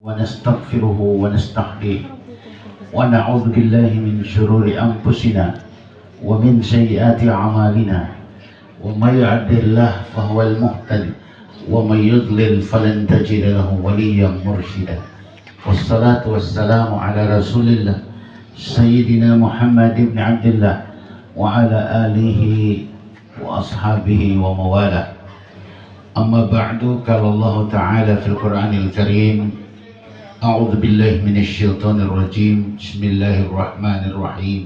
ونستغفره ونستهديه ونعوذ بالله من شرور أنفسنا ومن سيئات أعمالنا ومن يهد الله فهو المهتدي ومن يضلل فلن تجد له وليا مرشدا والصلاة والسلام على رسول الله سيدنا محمد بن عبد الله وعلى آله وأصحابه وموالاه. أما بعد قال الله تعالى في القرآن الكريم أعوذ بالله من الشيطان الرجيم بسم الله الرحمن الرحيم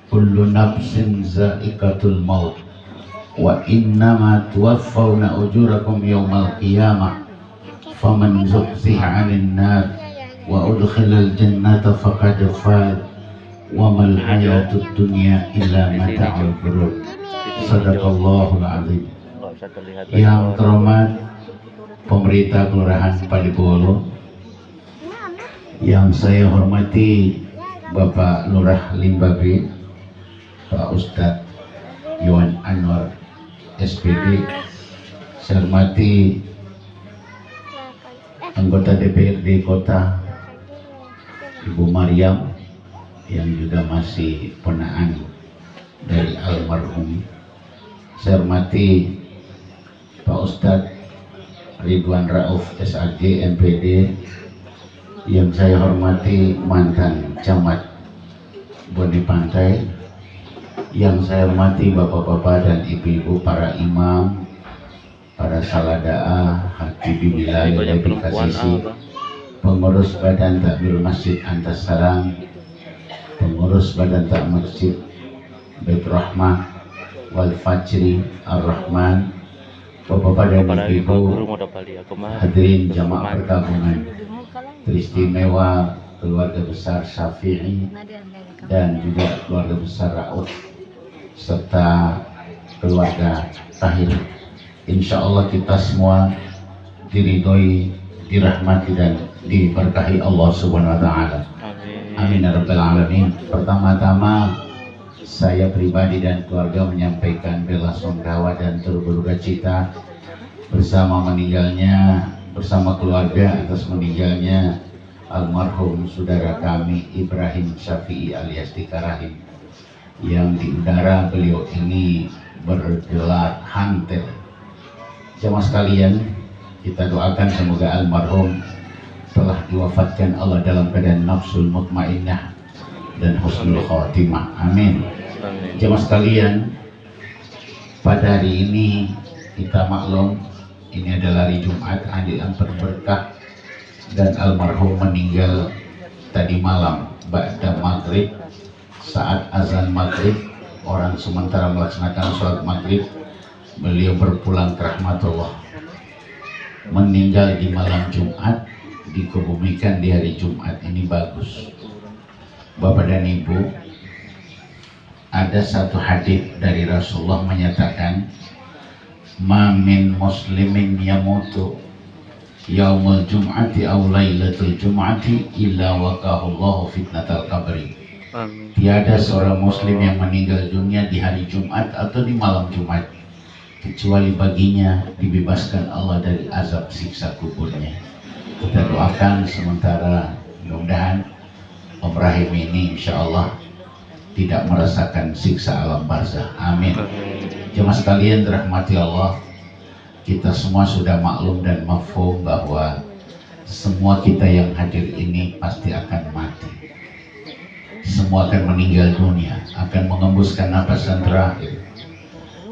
كل نفس ذائقة الموت وإنما توفون أجوركم يوم القيامة فمن زحزح عن النار وأدخل الجنة فقد فاز وما الحياة الدنيا إلا متاع الغرور. Sadaqallahul Azim. Yang terhormat pemerintah Kelurahan Padibolo, yang saya hormati Bapak Lurah Limbabe, Pak Ustadz Yohan Anwar SPD, saya hormati anggota DPRD Kota Ibu Maryam yang juga masih ponaan dari almarhum. Saya hormati Pak Ustadz Ridwan Rauf SAG MPD, yang saya hormati mantan camat Bone Pantai, yang saya hormati bapak-bapak dan ibu-ibu, para imam, para saladaah, hatibi wilayah DPKCC, pengurus Badan Takmir Masjid Antasarang, pengurus Badan Takmir Masjid Baitur Rahmah Wal Fajri Ar-Rahman, bapak-bapak dan ibu, hadirin jamaah perkampungan teristimewa keluarga besar Syafi'i dan juga keluarga besar Rauf serta keluarga Tahir. Insya Allah kita semua diridhoi, dirahmati dan diberkahi Allah Subhanahu Wa Taala. Amin ya Rabbal Alamin. Pertama-tama saya pribadi dan keluarga menyampaikan bela sungkawa dan turut berduka cita bersama keluarga atas meninggalnya almarhum saudara kami Ibrahim Syafi'i alias Tika Rahim, yang di udara beliau ini bergelar Hantel. Jamaah sekalian, kita doakan semoga almarhum telah diwafatkan Allah dalam keadaan nafsul mutmainnah dan husnul khatimah. Amin. Jamaah sekalian, pada hari ini kita maklum ini adalah hari Jumat, hari yang berkah, dan almarhum meninggal tadi malam ba'da maghrib. Saat azan maghrib, orang sementara melaksanakan sholat maghrib, beliau berpulang ke rahmatullah. Meninggal di malam Jumat, dikebumikan di hari Jumat, ini bagus. Bapak dan Ibu, ada satu hadis dari Rasulullah menyatakan, ma min muslimin yamutu yaumul jum'ati aw lailatul jum'ati illa waqahullahu fitnatal qabri. Tiada seorang muslim yang meninggal dunia di hari Jumat atau di malam Jumat kecuali baginya dibebaskan Allah dari azab siksa kuburnya. Kita doakan sementara mudah-mudahan Om Rahim ini insya Allah tidak merasakan siksa alam barzah. Amin. Jemaah sekalian dirahmati Allah, kita semua sudah maklum dan mafhum bahwa semua kita yang hadir ini pasti akan mati. Semua akan meninggal dunia, akan mengembuskan napasan terakhir.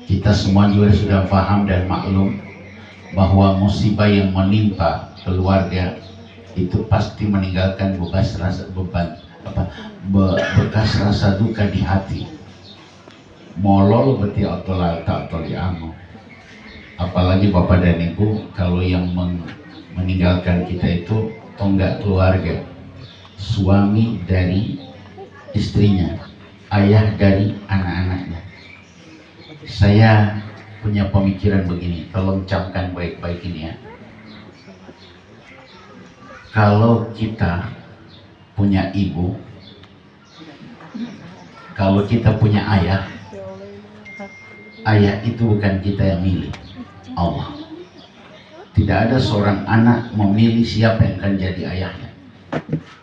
Kita semua juga sudah paham dan maklum bahwa musibah yang menimpa keluarga itu pasti meninggalkan bekas rasa duka di hati. Molol berarti otolal tak toliamu. Apalagi bapak dan ibu, kalau yang meninggalkan kita itu tonggak keluarga, suami dari istrinya, ayah dari anak-anaknya. Saya punya pemikiran begini, tolong camkan baik-baik ini ya. Kalau kita punya ibu, kalau kita punya ayah, ayah itu bukan kita yang milih, Allah. Tidak ada seorang anak memilih siapa yang akan jadi ayahnya.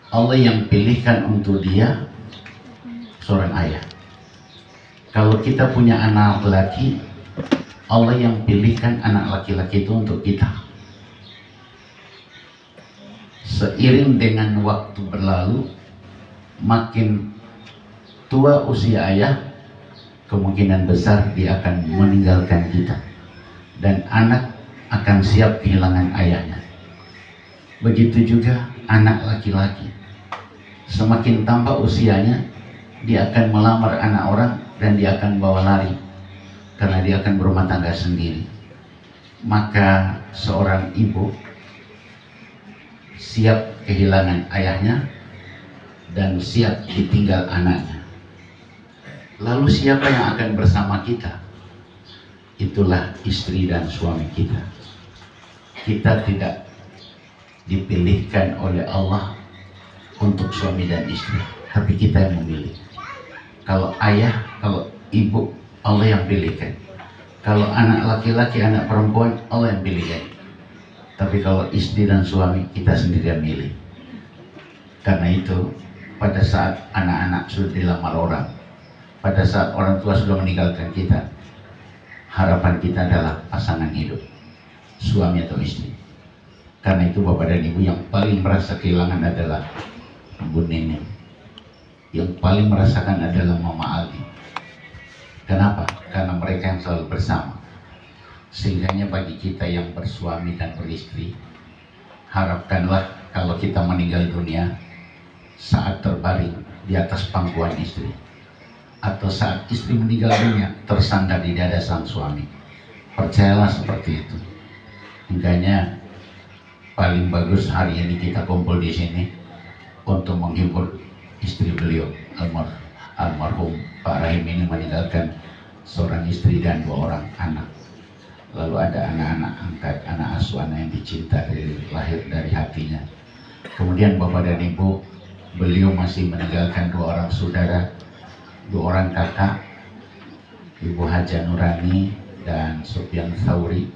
Allah yang pilihkan untuk dia seorang ayah. Kalau kita punya anak laki, Allah yang pilihkan anak laki-laki itu untuk kita. Seiring dengan waktu berlalu, makin tua usia ayah, kemungkinan besar dia akan meninggalkan kita. Dan anak akan siap kehilangan ayahnya. Begitu juga anak laki-laki. Semakin tambah usianya, dia akan melamar anak orang dan dia akan bawa lari. Karena dia akan berumah tangga sendiri. Maka seorang ibu siap kehilangan ayahnya dan siap ditinggal anaknya. Lalu siapa yang akan bersama kita? Itulah istri dan suami kita. Kita tidak dipilihkan oleh Allah untuk suami dan istri, tapi kita yang memilih. Kalau ayah, kalau ibu, Allah yang pilihkan. Kalau anak laki-laki, anak perempuan, Allah yang pilihkan. Tapi kalau istri dan suami, kita sendiri yang milih. Karena itu, pada saat anak-anak sudah dilamar orang, pada saat orang tua sudah meninggalkan kita, harapan kita adalah pasangan hidup, suami atau istri. Karena itu bapak dan ibu yang paling merasa kehilangan adalah Bu Nenek. Yang paling merasakan adalah Mama Aldi. Kenapa? Karena mereka yang selalu bersama. Sehingganya bagi kita yang bersuami dan beristri, harapkanlah kalau kita meninggal dunia, saat terbaring di atas pangkuan istri, atau saat istri meninggal dunia tersandar di dada sang suami. Percayalah seperti itu. Makanya paling bagus hari ini kita kumpul di sini untuk menghibur istri beliau, almarhum Pak Rahim ini meninggalkan seorang istri dan 2 orang anak. Lalu ada anak-anak angkat, anak asuh, anak yang dicinta dari lahir dari hatinya. Kemudian bapak dan ibu, beliau masih meninggalkan 2 orang saudara, 2 orang kakak, Ibu Haja Nurani dan Sufyan Thauri.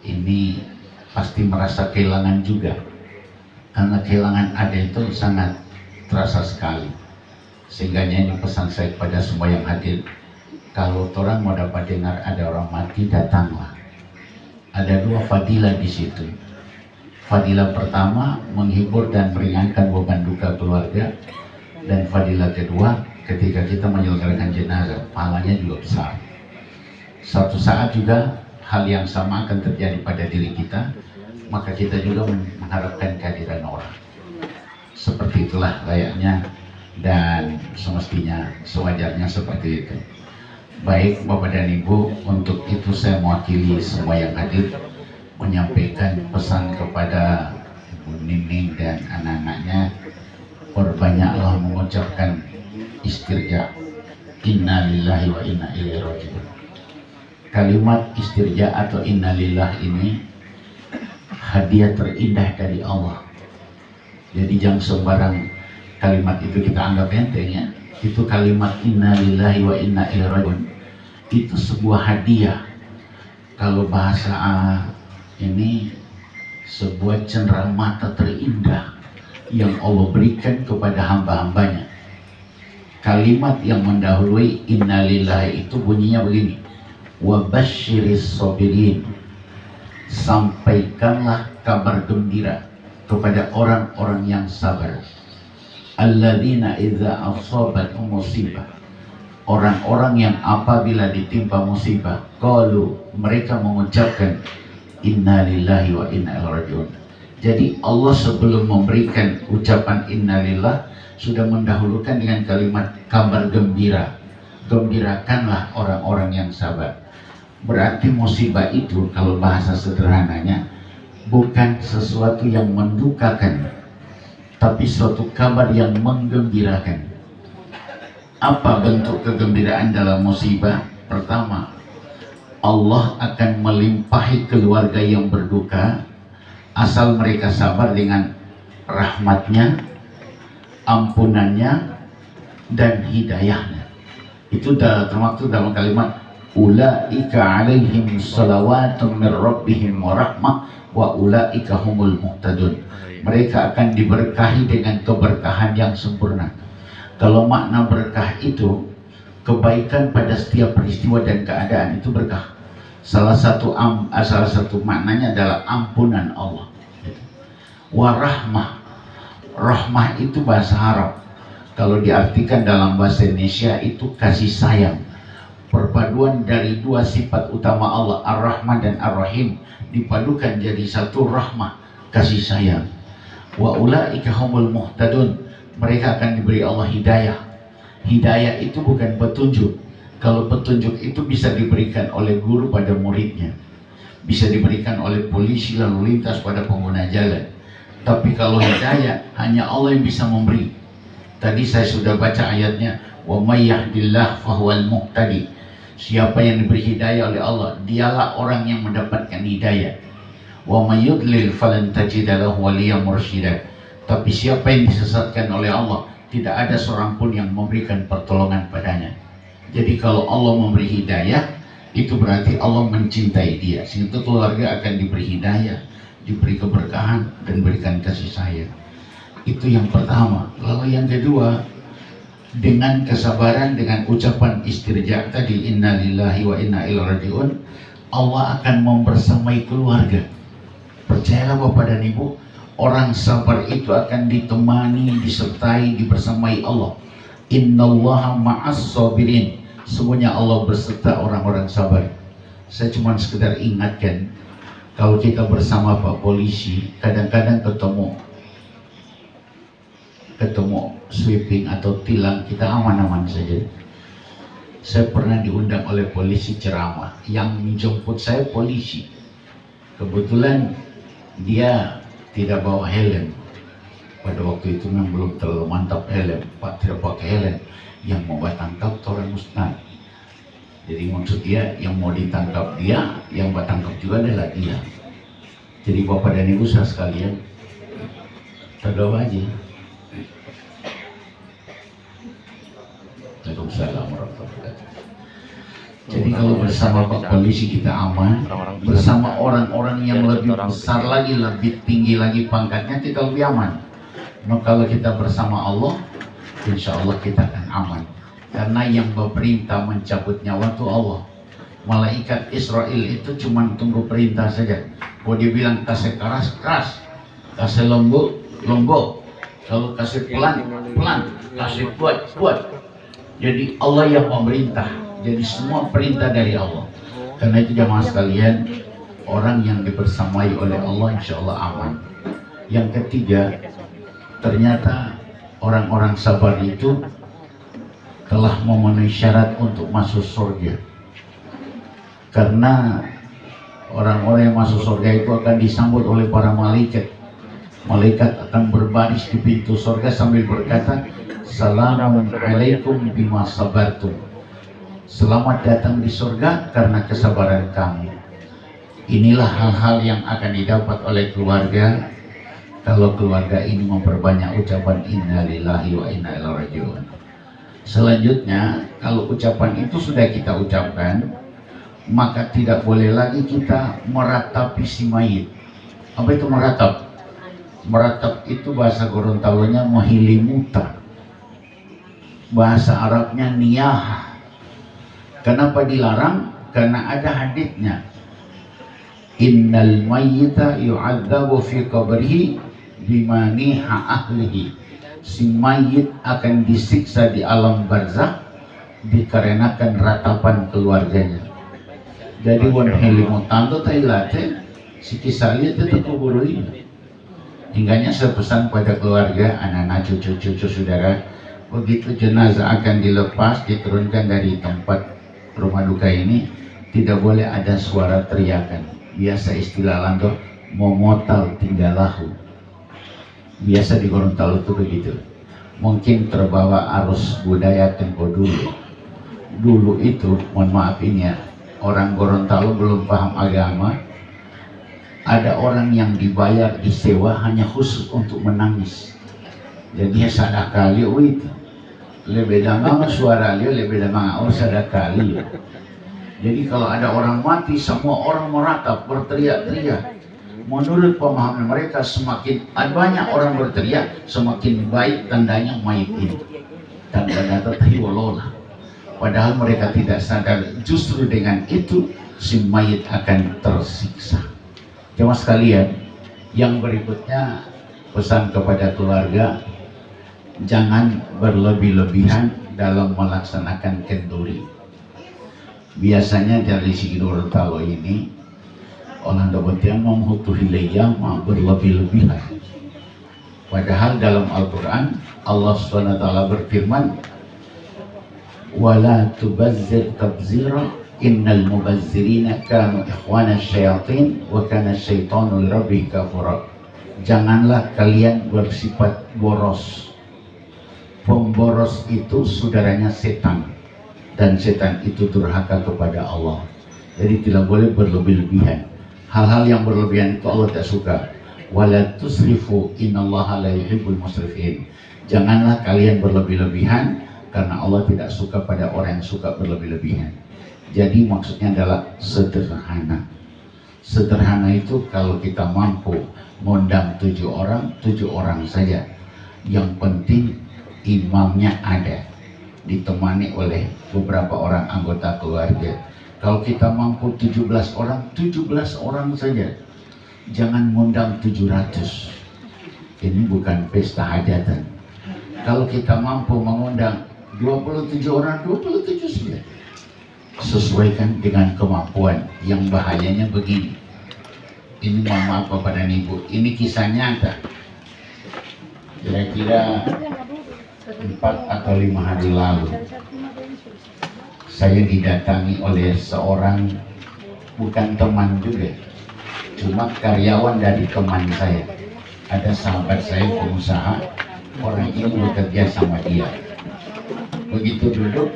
Ini pasti merasa kehilangan juga, karena kehilangan ada itu sangat terasa sekali. Sehingga ini pesan saya kepada semua yang hadir, kalau orang mau dapat dengar ada orang mati, datanglah. Ada 2 fadilah di situ. Fadilah pertama menghibur dan meringankan beban duka keluarga, dan fadilah kedua ketika kita menyelenggarakan jenazah, pahalanya juga besar. Suatu saat juga hal yang sama akan terjadi pada diri kita, maka kita juga mengharapkan kehadiran orang. Seperti itulah layaknya dan semestinya, sewajarnya seperti itu. Baik Bapak dan Ibu, untuk itu saya mewakili semua yang hadir menyampaikan pesan kepada Ibu Nining dan anak-anaknya, perbanyaklah mengucapkan istirja, inna lillahi wa inna ilaihi raji'un. Kalimat istirja atau innalillah ini hadiah terindah dari Allah. Jadi jangan sembarang kalimat itu kita anggap enteng ya. Itu kalimat innalillahi wa inna ilaihi raji'un. Itu sebuah hadiah. Kalau bahasa ini sebuah cenderamata terindah yang Allah berikan kepada hamba-hambanya. Kalimat yang mendahului innalillahi itu bunyinya begini, wa basyiris sabirin, sampaikanlah kabar gembira kepada orang-orang yang sabar. Alladzina idza asabat musibah, orang-orang yang apabila ditimpa musibah, qalu, mereka mengucapkan inna lillahi wa inna ilaihi raji'un. Jadi Allah sebelum memberikan ucapan innalillah sudah mendahulukan dengan kalimat kabar gembira. Gembirakanlah orang-orang yang sabar. Berarti musibah itu kalau bahasa sederhananya bukan sesuatu yang mendukakan, tapi suatu kabar yang menggembirakan. Apa bentuk kegembiraan dalam musibah? Pertama, Allah akan melimpahi keluarga yang berduka asal mereka sabar dengan rahmatnya, ampunannya, dan hidayahnya. Itu termaktub dalam kalimat ulaika alaihim salawatun min rabbihim wa rahmah wa ulaika humul muhtadun. Mereka akan diberkahi dengan keberkahan yang sempurna. Kalau makna berkah itu kebaikan pada setiap peristiwa dan keadaan itu berkah. Salah satu maknanya adalah ampunan Allah. Wa rahmah. Rahmah itu bahasa Arab. Kalau diartikan dalam bahasa Indonesia itu kasih sayang. Perpaduan dari dua sifat utama Allah, Ar-Rahman dan Ar-Rahim, dipadukan jadi satu rahmah, kasih sayang. Wa ulaika humul muhtadun. Mereka akan diberi Allah hidayah. Hidayah itu bukan petunjuk. Kalau petunjuk itu bisa diberikan oleh guru pada muridnya, bisa diberikan oleh polisi lalu lintas pada pengguna jalan. Tapi kalau hidayah hanya Allah yang bisa memberi. Tadi saya sudah baca ayatnya, wa may yahdillah fahuwal muhtadi. Siapa yang diberi hidayah oleh Allah, dialah orang yang mendapatkan hidayah. Wa may yudlil falan tajida lahu waliyyan mursyida. Tapi siapa yang disesatkan oleh Allah, tidak ada seorang pun yang memberikan pertolongan padanya. Jadi kalau Allah memberi hidayah, itu berarti Allah mencintai dia, sehingga keluarga akan diberi hidayah, diberi keberkahan dan berikan kasih sayang. Itu yang pertama. Lalu yang kedua, dengan kesabaran, dengan ucapan istirja tadi, innalillahi wa inna ilaihi rajiun, Allah akan membersamai keluarga. Percayalah Bapak dan Ibu, orang sabar itu akan ditemani, disertai, dibersamai Allah. Innallaha ma'as sabirin. Semuanya Allah berserta orang-orang sabar. Saya cuma sekedar ingatkan, kalau kita bersama Pak Polisi, kadang-kadang ketemu sweeping atau tilang, kita aman-aman saja. Saya pernah diundang oleh polisi ceramah, yang menjemput saya polisi. Kebetulan dia tidak bawa helm. Pada waktu itu memang belum terlalu mantap helm, Pak tidak pakai helm. Yang mau ditangkap orang Ustaz. Jadi maksud dia yang mau ditangkap dia, yang ditangkap juga adalah dia. Jadi Bapak dan Ibu sekalian, terdoa aja. Waalaikumsalam warahmatullahi wabarakatuh. Jadi kalau bersama Pak Polisi kita aman, bersama orang-orang yang lebih besar lagi, lebih tinggi lagi pangkatnya, kita lebih aman. Nah, kalau kita bersama Allah, insya Allah kita akan aman. Karena yang berperintah mencabut nyawa itu Allah. Malaikat Israel itu cuma tunggu perintah saja. Kalau dia bilang kasih keras, keras. Kasih lembut, lembut. Kalau kasih pelan, pelan. Kasih kuat, kuat. Jadi Allah yang memerintah. Jadi semua perintah dari Allah. Karena itu jamaah sekalian, orang yang dibersamai oleh Allah insya Allah aman. Yang ketiga, ternyata orang-orang sabar itu telah memenuhi syarat untuk masuk surga. Karena orang-orang yang masuk surga itu akan disambut oleh para malaikat. Malaikat akan berbaris di pintu surga sambil berkata, Assalamualaikum bima sabartum. Selamat datang di surga karena kesabaran kamu. Inilah hal-hal yang akan didapat oleh keluarga kalau keluarga ini memperbanyak ucapan inna lillahi wa inna ilaihi rajiun. Selanjutnya, kalau ucapan itu sudah kita ucapkan, maka tidak boleh lagi kita meratapi si mayit. Apa itu meratap? Meratap itu bahasa Gorontalonya mohilimuta, bahasa Arabnya niyah. Kenapa dilarang? Karena ada haditsnya, innal mayyita yu'adzabu fi qabrihi bimaniha ahlihi. Si mayit akan disiksa di alam barzakh dikarenakan ratapan keluarganya. Jadi wan helimutan tu tailate si kisahnya itu kubur ini. Hingganya saya pesan pada keluarga, anak-anak, cucu-cucu saudara, begitu jenazah akan dilepas, diturunkan dari tempat rumah duka ini, tidak boleh ada suara teriakan. Biasa istilah Lando, momotal tinggalahu. Biasa di Gorontalo itu begitu. Mungkin terbawa arus budaya tempo dulu. Dulu itu, mohon maaf ini ya, orang Gorontalo belum paham agama. Ada orang yang dibayar, disewa hanya khusus untuk menangis. Jadi sadaka liu itu. Lebih damang suara liu, lebih damang sadaka liu. Jadi kalau ada orang mati, semua orang meratap, berteriak-teriak. Menurut pemahaman mereka, semakin banyak orang berteriak, semakin baik tandanya mayit ini. Tanda tatahiwalola. Padahal mereka tidak sadar, justru dengan itu si mayit akan tersiksa. Jemaah sekalian, yang berikutnya pesan kepada keluarga, jangan berlebih-lebihan dalam melaksanakan kenduri. Biasanya dari si Gorontalo ini orang dapat yang memhutuhilaya berlebih-lebihan. Padahal dalam Al-Quran Allah SWT berfirman, wala tubazzir tabzira innal mubazzirina kanu ikhwana syayatin wa kana syaitanu lirabbih kafura. Janganlah kalian bersifat boros. Pemboros itu saudaranya setan, dan setan itu durhaka kepada Allah. Jadi tidak boleh berlebih-lebihan. Hal-hal yang berlebihan itu Allah tak suka. Wala tusrifu innallaha la yuhibbul musrifin. Janganlah kalian berlebih-lebihan, karena Allah tidak suka pada orang yang suka berlebih-lebihan. Jadi maksudnya adalah sederhana. Sederhana itu kalau kita mampu mengundang 7 orang saja. Yang penting imamnya ada, ditemani oleh beberapa orang anggota keluarga. Kalau kita mampu 17 orang saja. Jangan mengundang 700. Ini bukan pesta hajatan. Kalau kita mampu mengundang 27 orang, 27 saja. Sesuaikan dengan kemampuan. Yang bahayanya begini. Ini mohon maaf Bapak dan Ibu, ini kisah nyata. Kira-kira 4 atau 5 hari lalu saya didatangi oleh seorang, bukan teman juga, cuma karyawan dari teman saya. Ada sahabat saya pengusaha, orang ini bekerja sama dia. Begitu duduk,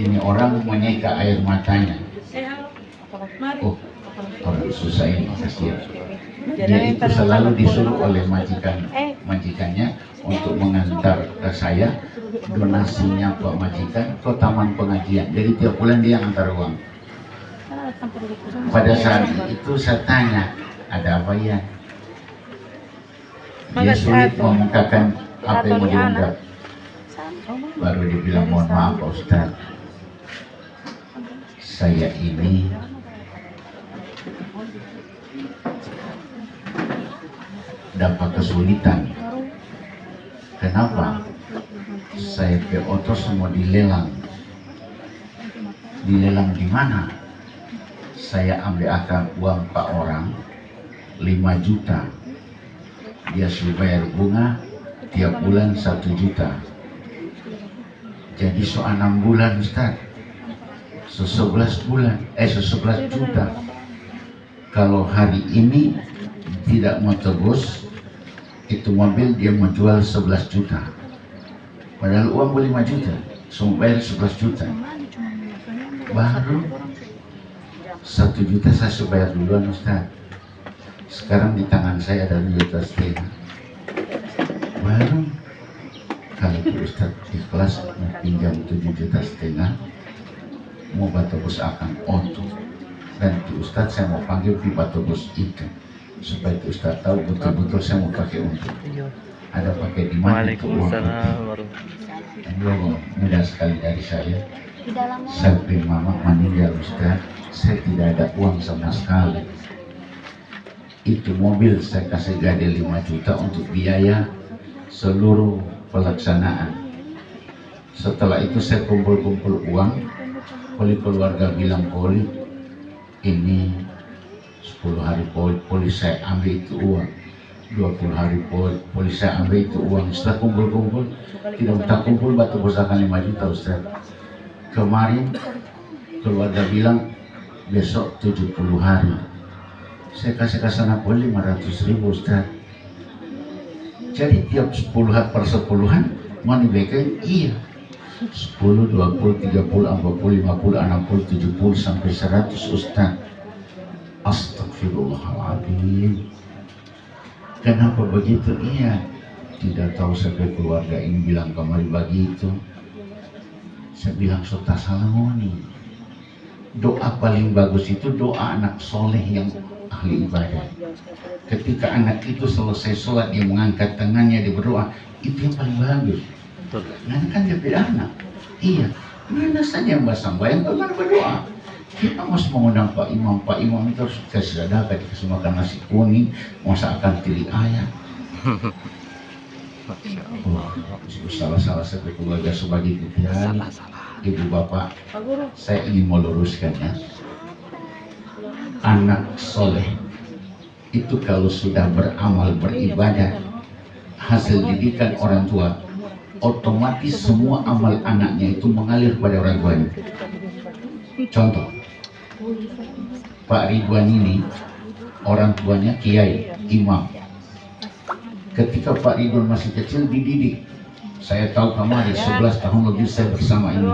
ini orang menyeka air matanya. Oh, orang susah ini, kasihan. Dia itu selalu disuruh oleh majikannya untuk mengantar ke saya donasinya Pak Majikan ke taman pengajian. Jadi tiap bulan dia antar uang. Pada saat itu saya tanya, ada apa ya? Dia sulit mengungkapkan apa yang mau diungkap. Baru dibilang, mohon maaf Pak Ustaz, saya ini dapat kesulitan. Kenapa? Saya PO semua dilelang. Dilelang di mana? Saya ambil akan uang Pak orang 5 juta. Dia suruh bayar bunga tiap bulan 1 juta. Jadi 6 bulan Ustaz. 11 bulan, 11 juta. Kalau hari ini tidak mau tebus itu mobil, dia mau jual 11 juta. Padahal uang boleh 5 juta, semua bayar 11 juta. Baru 1 juta saya sudah bayar duluan Ustaz. Sekarang di tangan saya ada 2,5 juta. Baru kalau Ustaz ikhlas mau pinjam 7,5 juta, mau batobus akan auto. Dan Ustaz saya mau panggil batobus itu supaya Ustaz tahu betul-betul saya mau pakai untuk. Ada pakai di mana itu uang itu. Mudah sekali dari saya. Sampai mama meninggal Ustaz, saya tidak ada uang sama sekali. Itu mobil saya kasih gade 5 juta untuk biaya seluruh pelaksanaan. Setelah itu saya kumpul-kumpul uang. Poli keluarga bilang, Poli ini 10 hari poli saya ambil itu uang, 20 hari poli saya ambil itu uang. Setelah kumpul-kumpul, tidak kita kumpul batu besakan 5 juta Ustaz. Kemarin keluarga bilang besok 70 hari. Saya kasih ke sana poli 500.000 Ustaz. Jadi tiap 10 hari per 10-an mau diberikan, iya 10, 20, 30, 40, 50, 60, 70 sampai 100 Ustaz. Astagfirullahaladzim. Kenapa begitu? Iya, tidak tahu sampai keluarga ini bilang kemarin begitu. Saya bilang Sultan Salamoni, doa paling bagus itu doa anak soleh yang ahli ibadah. Ketika anak itu selesai sholat, dia mengangkat tangannya, dia berdoa, itu yang paling bagus. Nah, kan dia beda anak. Iya, mana saja Mbak Samba yang berdoa. Kita harus mengundang Pak Imam itu harus kasih sedekah, dikasih makan nasi kuning, masakan tili ayam. Salah satu keluarga sebagai kepikiran, ibu bapak, saya ingin meluruskannya. Anak soleh itu kalau sudah beramal beribadah, hasil didikan orang tua, otomatis semua amal anaknya itu mengalir pada orang tuanya. Contoh, Pak Ridwan ini orang tuanya kiai, imam. Ketika Pak Ridwan masih kecil dididik, saya tahu kemarin 11 tahun lebih saya bersama ini.